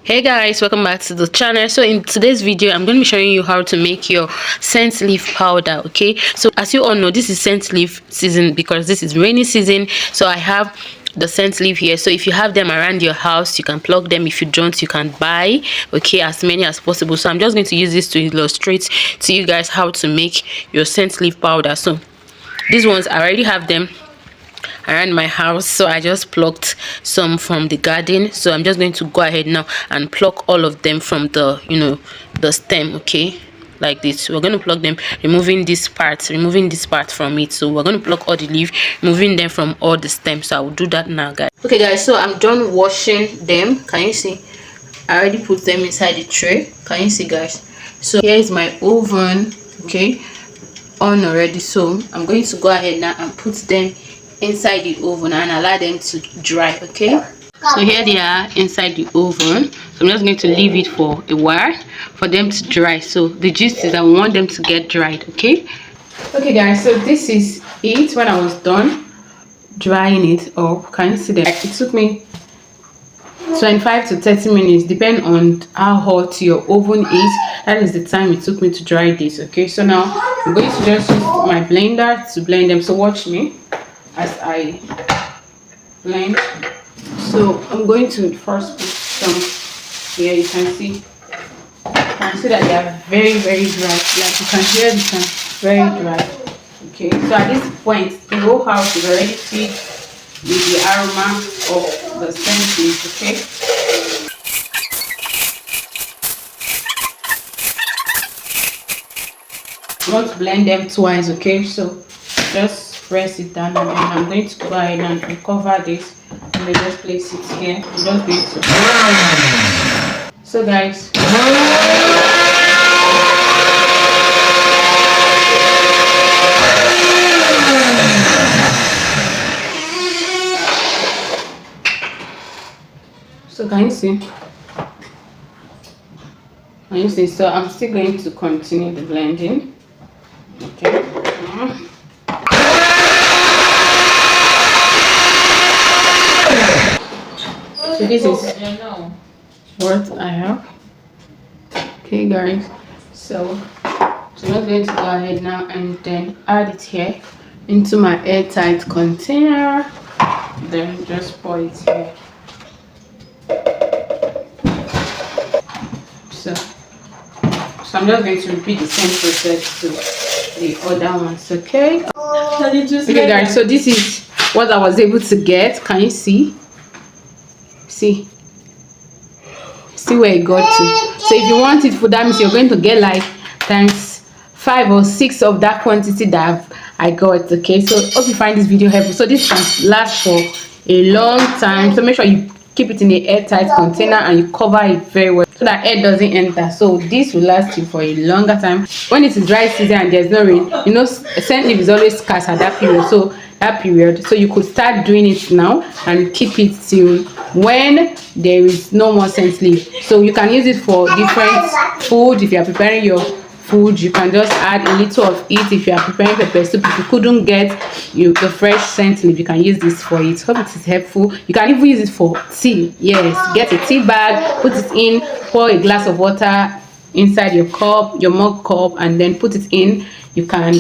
Hey guys, welcome back to the channel. So in today's video I'm going to be showing you how to make your scent leaf powder. Okay, so as you all know, this is scent leaf season because this is rainy season. So I have the scent leaf here. So if you have them around your house, you can pluck them. If you don't, you can buy, okay, as many as possible. So I'm just going to use this to illustrate to you guys how to make your scent leaf powder. So these ones I already have them around my house, so I just plucked some from the garden. So I'm just going to go ahead now and pluck all of them from the the stem. Okay, like this. We're going to pluck them, removing this part from it. So we're going to pluck all the leaf, removing them from all the stems. So I will do that now, guys. Okay guys, so I'm done washing them. Can you see? I already put them inside the tray. Can you see, guys? So here is my oven, okay, on already. So I'm going to go ahead now and put them inside the oven and allow them to dry. Okay, so here they are inside the oven. So I'm just going to leave it for a while for them to dry. So the gist is I want them to get dried. Okay guys, so this is it when I was done drying it up. Can you see that it took me 25 to 30 minutes, depending on how hot your oven is. That is the time it took me to dry this. Okay, so now I'm going to just use my blender to blend them. So watch me as I blend. So I'm going to first put some here. You can see that they are very dry. Like you can hear this one, very dry. Okay, so at this point the whole house is already filled with the aroma of the scent leaf. Okay, I'm going to blend them twice. Okay, so just press it down, and then I'm going to go ahead and cover this and then just place it here. I'm just going to. So guys, so can you see? Can you see? So I'm still going to continue the blending. Okay. So this is what I have. Okay guys, so I'm just going to go ahead now and then add it here into my airtight container, then just pour it here. So I'm just going to repeat the same process to the other ones. Okay guys, so this is what I was able to get. Can you see where it got to? So if you want it for that, means you're going to get like times 5 or 6 of that quantity that I got. Okay, so hope you find this video helpful. So this can last for a long time, so make sure you keep it in a airtight container and you cover it very well so that air doesn't enter. So this will last you for a longer time. When it is dry season and there's no rain, you know, scent leaf is always scarce at that period. So you could start doing it now and keep it till when there is no more scent leaf. So you can use it for different food. If you are preparing your food, you can just add a little of it. If you are preparing pepper soup, if you couldn't get the fresh scent leaf, you can use this for it. Hope it is helpful. You can even use it for tea. Yes, get a tea bag, put it in, pour a glass of water inside your mug cup, and then put it in. You can,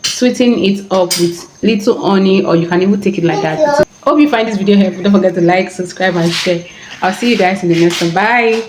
sweeten it up with little honey, or you can even take it like that. Hope you find this video helpful. Don't forget to like, subscribe, and share. I'll see you guys in the next one. Bye.